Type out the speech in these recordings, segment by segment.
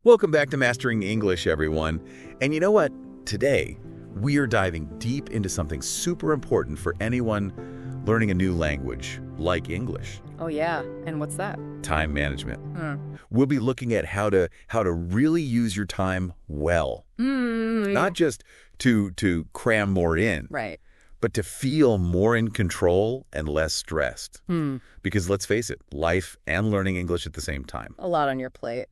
Welcome back to Mastering English, everyone. And you know what? Today, we are diving deep into something super important for anyone learning a new language, like English. Oh, yeah. And what's that? Time management. We'll be looking at how to really use your time well. Not just to cram more in, Right. but to feel more in control and less stressed. Because let's face it, life and learning English at the same time. A lot on your plate.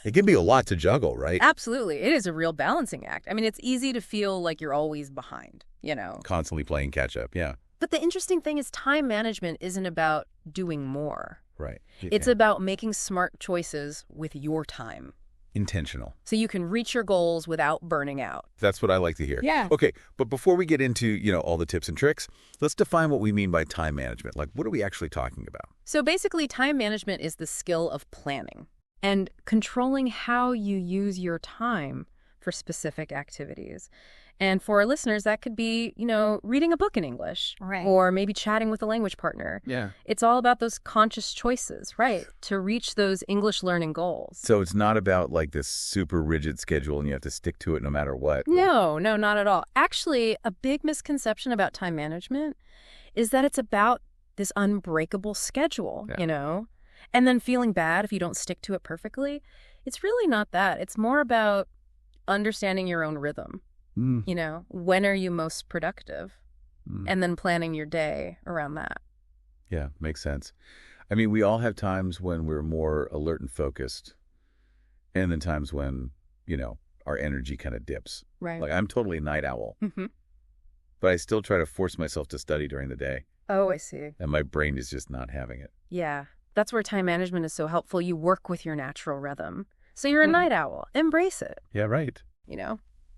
It can be a lot to juggle, right? Absolutely. It is a real balancing act. I mean, it's easy to feel like you're always behind, you know. Constantly playing catch up, yeah. But the interesting thing is time management isn't about doing more. Right. It's about making smart choices with your time. Intentional. So you can reach your goals without burning out. That's what I like to hear. Yeah. Okay, but before we get into, all the tips and tricks, let's define what we mean by time management. Like, what are we actually talking about? So basically, time management is the skill of planning and controlling how you use your time for specific activities. And for our listeners, that could be, reading a book in English. Right. Or maybe chatting with a language partner. Yeah. It's all about those conscious choices, right, to reach those English learning goals. So it's not about like this super rigid schedule and you have to stick to it no matter what. No, not at all. Actually, a big misconception about time management is that it's about this unbreakable schedule, and then feeling bad if you don't stick to it perfectly. It's really not that. It's more about understanding your own rhythm. When are you most productive? And then planning your day around that. Yeah, makes sense. I mean, we all have times when we're more alert and focused, and then times when, our energy kind of dips. Right. Like, I'm totally a night owl, but I still try to force myself to study during the day. Oh, I see. And my brain is just not having it. Yeah, that's where time management is so helpful. You work with your natural rhythm. So you're a night owl. Embrace it. Yeah, right.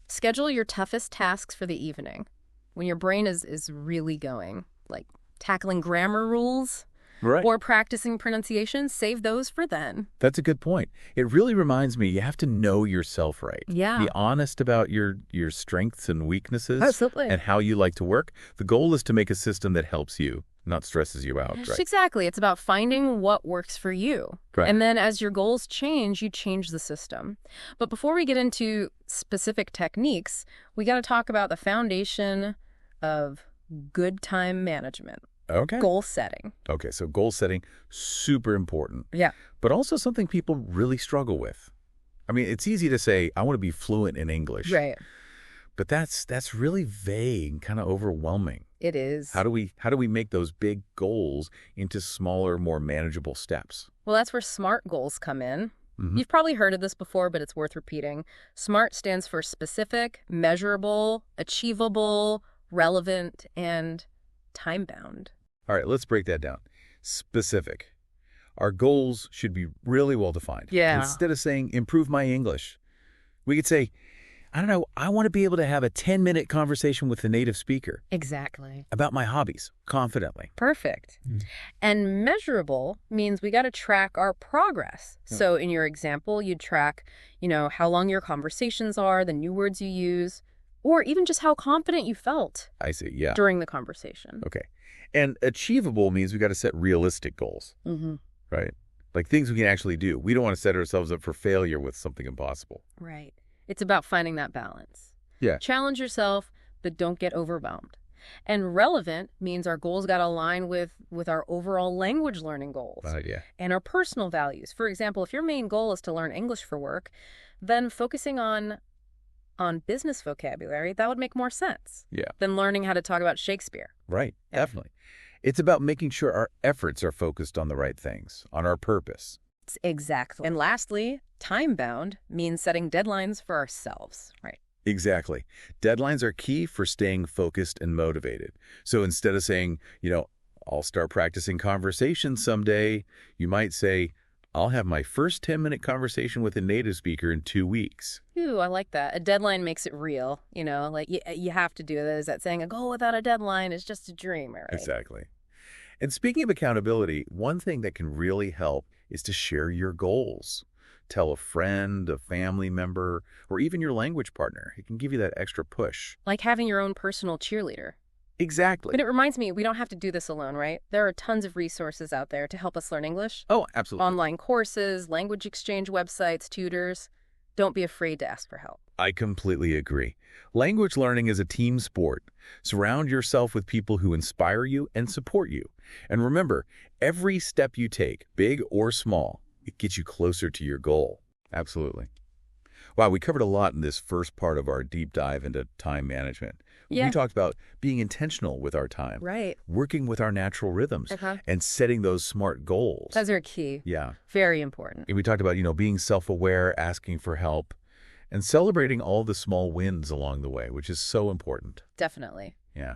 Schedule your toughest tasks for the evening when your brain is really going, like tackling grammar rules or practicing pronunciation. Save those for then. That's a good point. It really reminds me, you have to know yourself right. Yeah. Be honest about your strengths and weaknesses. Absolutely. And how you like to work. The goal is to make a system that helps you, not stresses you out. Right? Exactly. It's about finding what works for you. Right. And then as your goals change, you change the system. But before we get into specific techniques, we got to talk about the foundation of good time management. Okay. Goal setting. Okay, so goal setting, super important. Yeah. But also something people really struggle with. I mean, it's easy to say, I want to be fluent in English. Right. But that's really vague, kind of overwhelming. It is. How do we make those big goals into smaller, more manageable steps? Well, that's where SMART goals come in. You've probably heard of this before, but it's worth repeating. SMART stands for specific, measurable, achievable, relevant, and time-bound. All right, let's break that down. Specific. Our goals should be really well defined. Yeah. Instead of saying, improve my English, we could say, I don't know, I want to be able to have a 10-minute conversation with a native speaker. Exactly. About my hobbies, confidently. Perfect. And measurable means we got to track our progress. So in your example, you'd track, how long your conversations are, the new words you use, or even just how confident you felt. I see, yeah. During the conversation. Okay. And achievable means we got to set realistic goals, right? Like things we can actually do. We don't want to set ourselves up for failure with something impossible. Right. It's about finding that balance. Yeah. Challenge yourself, but don't get overwhelmed. And relevant means our goals got to align with our overall language learning goals and our personal values. For example, if your main goal is to learn English for work, then focusing on business vocabulary, that would make more sense than learning how to talk about Shakespeare. Right, definitely. It's about making sure our efforts are focused on the right things, on our purpose. Exactly. And lastly, time-bound means setting deadlines for ourselves, right? Exactly. Deadlines are key for staying focused and motivated. So instead of saying, I'll start practicing conversation someday, you might say, I'll have my first 10-minute conversation with a native speaker in 2 weeks. Ooh, I like that. A deadline makes it real, like you have to do that. Is that saying a goal without a deadline is just a dream, right? Exactly. And speaking of accountability, one thing that can really help is to share your goals. Tell a friend, a family member, or even your language partner. It can give you that extra push. Like having your own personal cheerleader. Exactly. But it reminds me, we don't have to do this alone, right? There are tons of resources out there to help us learn English. Oh, absolutely. Online courses, language exchange websites, tutors. don't be afraid to ask for help. I completely agree. Language learning is a team sport. Surround yourself with people who inspire you and support you. And remember, every step you take, big or small, it gets you closer to your goal. Absolutely. Wow, we covered a lot in this first part of our deep dive into time management. Yeah. We talked about being intentional with our time, Right. working with our natural rhythms, and setting those smart goals. Those are key. Yeah. Very important. And we talked about, being self-aware, asking for help, and celebrating all the small wins along the way, which is so important. Definitely. Yeah.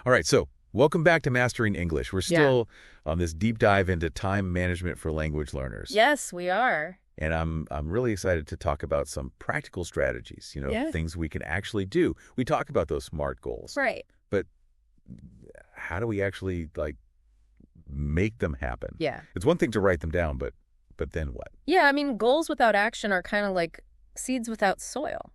All right, so welcome back to Mastering English. We're still on this deep dive into time management for language learners. Yes, we are. And I'm really excited to talk about some practical strategies, things we can actually do. We talk about those SMART goals. Right. But how do we actually, make them happen? Yeah. It's one thing to write them down, but then what? Yeah, I mean, goals without action are kind of like seeds without soil.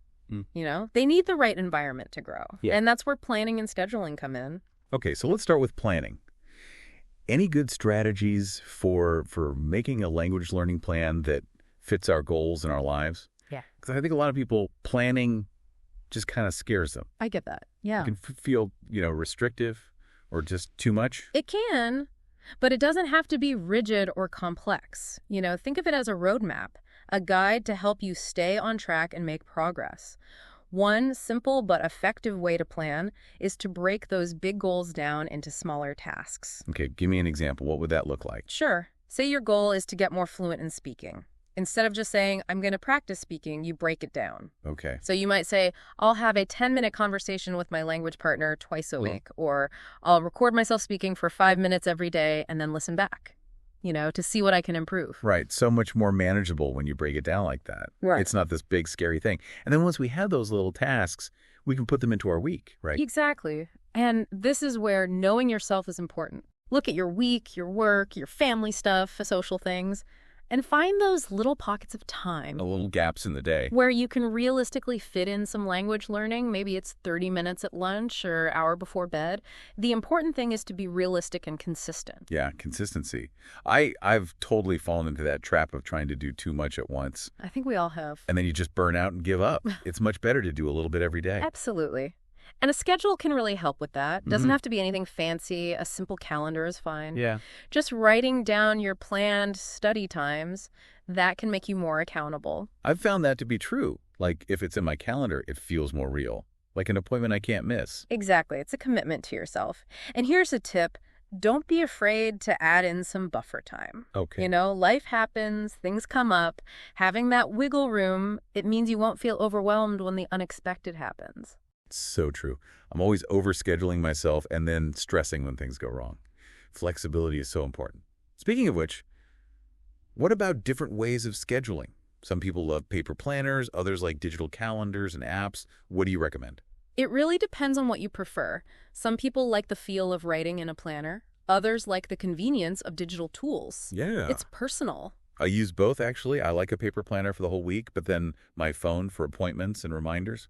They need the right environment to grow. Yeah. And that's where planning and scheduling come in. Okay, so let's start with planning. Any good strategies for making a language learning plan that fits our goals in our lives? Yeah. Because I think a lot of people, planning just kind of scares them. I get that. Yeah. It can feel, restrictive or just too much. It can, but it doesn't have to be rigid or complex. Think of it as a roadmap, a guide to help you stay on track and make progress. One simple but effective way to plan is to break those big goals down into smaller tasks. Okay, give me an example. What would that look like? Sure. Say your goal is to get more fluent in speaking. Instead of just saying, I'm going to practice speaking, you break it down. Okay. So you might say, I'll have a 10-minute conversation with my language partner twice a week, or I'll record myself speaking for 5 minutes every day and then listen back, to see what I can improve. Right. So much more manageable when you break it down like that. Right. It's not this big, scary thing. And then once we have those little tasks, we can put them into our week, right? Exactly. And this is where knowing yourself is important. Look at your week, your work, your family stuff, social things, and find those little pockets of time. The little gaps in the day. Where you can realistically fit in some language learning. Maybe it's 30 minutes at lunch or hour before bed. The important thing is to be realistic and consistent. Yeah, consistency. I've totally fallen into that trap of trying to do too much at once. I think we all have. And then you just burn out and give up. It's much better to do a little bit every day. Absolutely. And a schedule can really help with that. Doesn't have to be anything fancy. A simple calendar is fine. Yeah. Just writing down your planned study times, that can make you more accountable. I've found that to be true. Like, if it's in my calendar, it feels more real. Like an appointment I can't miss. Exactly. It's a commitment to yourself. And here's a tip. Don't be afraid to add in some buffer time. Okay. Life happens, things come up. Having that wiggle room, it means you won't feel overwhelmed when the unexpected happens. So true. I'm always overscheduling myself and then stressing when things go wrong. Flexibility is so important. Speaking of which, what about different ways of scheduling? Some people love paper planners, others like digital calendars and apps. What do you recommend? It really depends on what you prefer. Some people like the feel of writing in a planner. Others like the convenience of digital tools. Yeah. It's personal. I use both, actually. I like a paper planner for the whole week, but then my phone for appointments and reminders.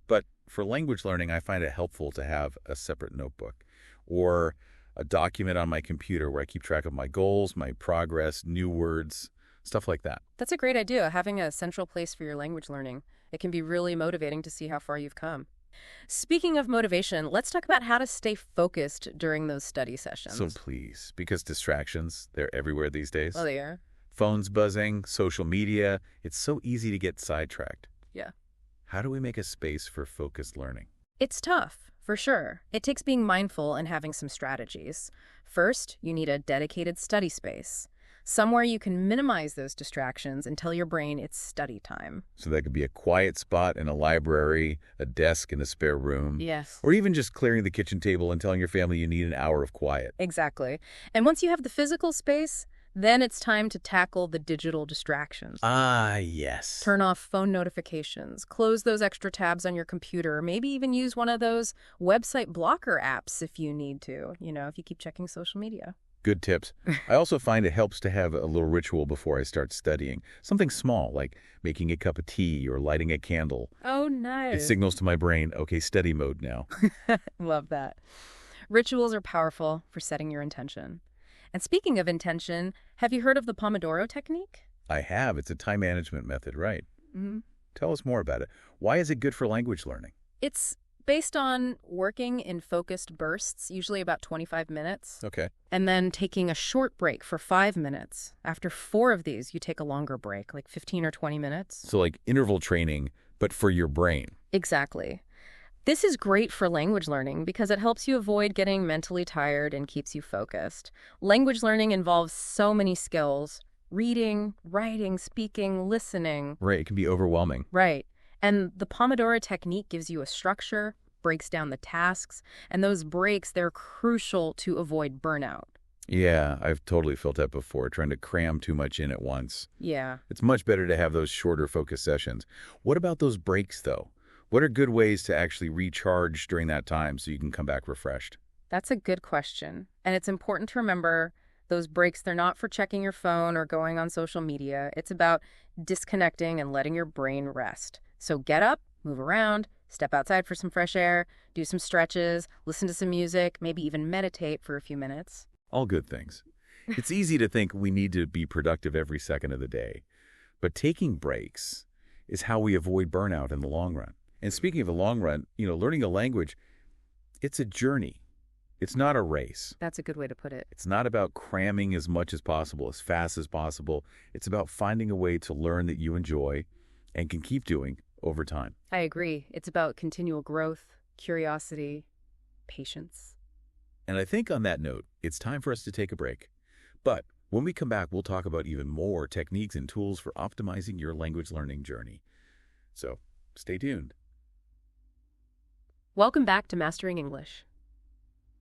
But for language learning, I find it helpful to have a separate notebook or a document on my computer where I keep track of my goals, my progress, new words, stuff like that. That's a great idea, having a central place for your language learning. It can be really motivating to see how far you've come. Speaking of motivation, let's talk about how to stay focused during those study sessions. So please, because distractions, they're everywhere these days. Oh, they are? Phones buzzing, social media, it's so easy to get sidetracked. Yeah. How do we make a space for focused learning? It's tough, for sure. It takes being mindful and having some strategies. First, you need a dedicated study space. Somewhere you can minimize those distractions and tell your brain it's study time. So that could be a quiet spot in a library, a desk in a spare room. Yes. Or even just clearing the kitchen table and telling your family you need an hour of quiet. Exactly. And once you have the physical space, then it's time to tackle the digital distractions. Ah, yes. Turn off phone notifications, close those extra tabs on your computer, maybe even use one of those website blocker apps if you need to, if you keep checking social media. Good tips. I also find it helps to have a little ritual before I start studying. Something small, like making a cup of tea or lighting a candle. Oh, nice. It signals to my brain, okay, study mode now. Love that. Rituals are powerful for setting your intention. And speaking of intention, have you heard of the Pomodoro technique? I have. It's a time management method, right? Mm-hmm. Tell us more about it. Why is it good for language learning? It's based on working in focused bursts, usually about 25 minutes, Okay. and then taking a short break for 5 minutes. After 4 of these, you take a longer break, like 15 or 20 minutes. So like interval training, but for your brain. Exactly. This is great for language learning because it helps you avoid getting mentally tired and keeps you focused. Language learning involves so many skills: reading, writing, speaking, listening. Right. It can be overwhelming. Right. And the Pomodoro technique gives you a structure, breaks down the tasks, and those breaks, they're crucial to avoid burnout. Yeah, I've totally felt that before, trying to cram too much in at once. Yeah. It's much better to have those shorter focus sessions. What about those breaks, though? What are good ways to actually recharge during that time so you can come back refreshed? That's a good question. And it's important to remember those breaks, they're not for checking your phone or going on social media. It's about disconnecting and letting your brain rest. So get up, move around, step outside for some fresh air, do some stretches, listen to some music, maybe even meditate for a few minutes. All good things. It's easy to think we need to be productive every second of the day. But taking breaks is how we avoid burnout in the long run. And speaking of the long run, learning a language, it's a journey. It's not a race. That's a good way to put it. It's not about cramming as much as possible, as fast as possible. It's about finding a way to learn that you enjoy and can keep doing over time. I agree. It's about continual growth, curiosity, patience. And I think on that note, it's time for us to take a break. But when we come back, we'll talk about even more techniques and tools for optimizing your language learning journey. So stay tuned. Welcome back to Mastering English.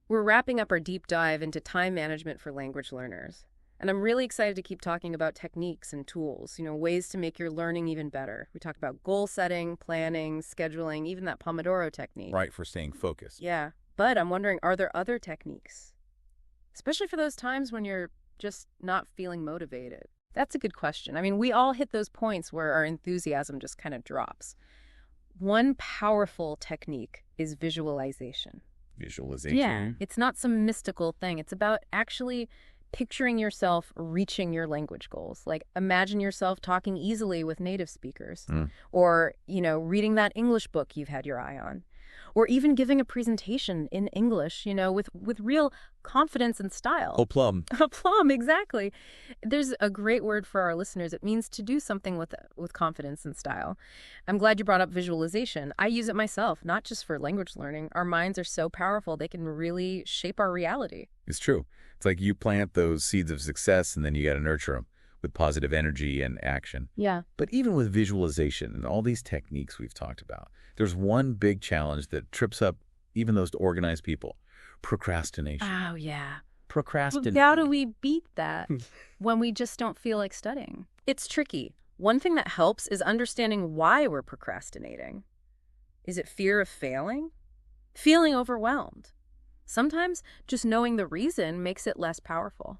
We're wrapping up our deep dive into time management for language learners. And I'm really excited to keep talking about techniques and tools, ways to make your learning even better. We talked about goal setting, planning, scheduling, even that Pomodoro technique. Right, for staying focused. Yeah, but I'm wondering, are there other techniques? Especially for those times when you're just not feeling motivated. That's a good question. I mean, we all hit those points where our enthusiasm just kind of drops. One powerful technique is visualization. Visualization? Yeah, it's not some mystical thing. It's about actually picturing yourself reaching your language goals. Like, imagine yourself talking easily with native speakers, or, reading that English book you've had your eye on, or even giving a presentation in English, with real confidence and style. Aplomb. Aplomb, exactly. There's a great word for our listeners. It means to do something with confidence and style. I'm glad you brought up visualization. I use it myself, not just for language learning. Our minds are so powerful, they can really shape our reality. It's true. It's like you plant those seeds of success and then you got to nurture them with positive energy and action. Yeah. But even with visualization and all these techniques we've talked about, there's one big challenge that trips up even those organized people: procrastination. Oh, yeah. Procrastination. How do we beat that when we just don't feel like studying? It's tricky. One thing that helps is understanding why we're procrastinating. Is it fear of failing? Feeling overwhelmed? Sometimes just knowing the reason makes it less powerful.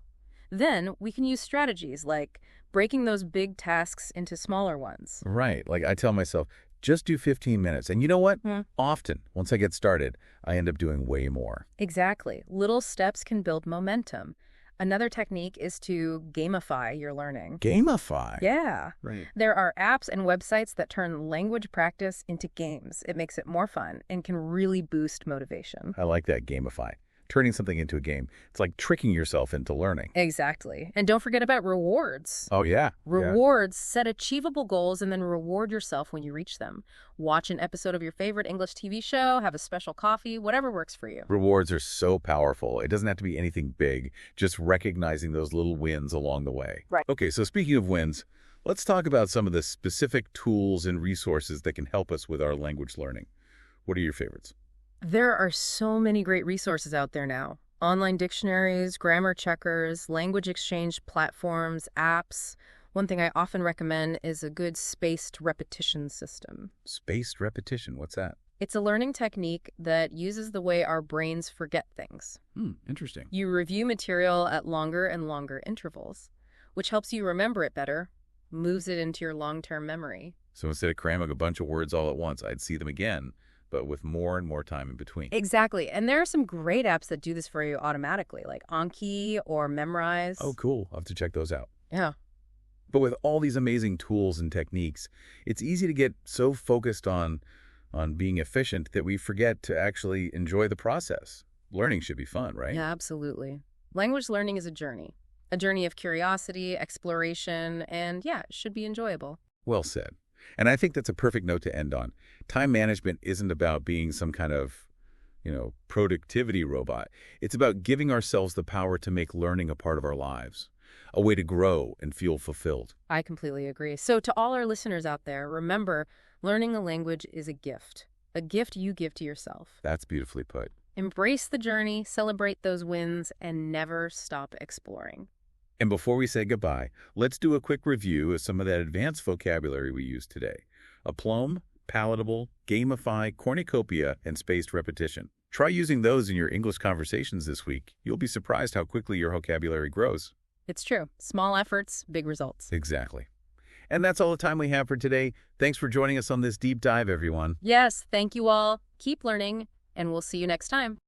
Then we can use strategies like breaking those big tasks into smaller ones. Right. Like I tell myself, just do 15 minutes. And you know what? Often, once I get started, I end up doing way more. Exactly. Little steps can build momentum. Another technique is to gamify your learning. Gamify? Yeah. Right. There are apps and websites that turn language practice into games. It makes it more fun and can really boost motivation. I like that, gamify. Turning something into a game. It's like tricking yourself into learning. Exactly. And don't forget about rewards. Oh, yeah. Rewards, set achievable goals and then reward yourself when you reach them. Watch an episode of your favorite English TV show, have a special coffee, whatever works for you. Rewards are so powerful. It doesn't have to be anything big, just recognizing those little wins along the way. Right. Okay, so speaking of wins, let's talk about some of the specific tools and resources that can help us with our language learning. What are your favorites? There are so many great resources out there now. Online dictionaries, grammar checkers, language exchange platforms, apps. One thing I often recommend is a good spaced repetition system. Spaced repetition, what's that? It's a learning technique that uses the way our brains forget things. Interesting. You review material at longer and longer intervals, which helps you remember it better, moves it into your long-term memory. So instead of cramming a bunch of words all at once, I'd see them again, but with more and more time in between. Exactly. And there are some great apps that do this for you automatically, like Anki or Memrise. Oh, cool. I'll have to check those out. Yeah. But with all these amazing tools and techniques, it's easy to get so focused on being efficient that we forget to actually enjoy the process. Learning should be fun, right? Yeah, absolutely. Language learning is a journey of curiosity, exploration, and yeah, it should be enjoyable. Well said. And I think that's a perfect note to end on. Time management isn't about being some kind of, productivity robot. It's about giving ourselves the power to make learning a part of our lives, a way to grow and feel fulfilled. I completely agree. So to all our listeners out there, remember, learning a language is a gift you give to yourself. That's beautifully put. Embrace the journey, celebrate those wins, and never stop exploring. And before we say goodbye, let's do a quick review of some of that advanced vocabulary we used today. Aplomb, palatable, gamify, cornucopia, and spaced repetition. Try using those in your English conversations this week. You'll be surprised how quickly your vocabulary grows. It's true. Small efforts, big results. Exactly. And that's all the time we have for today. Thanks for joining us on this deep dive, everyone. Yes, thank you all. Keep learning, and we'll see you next time.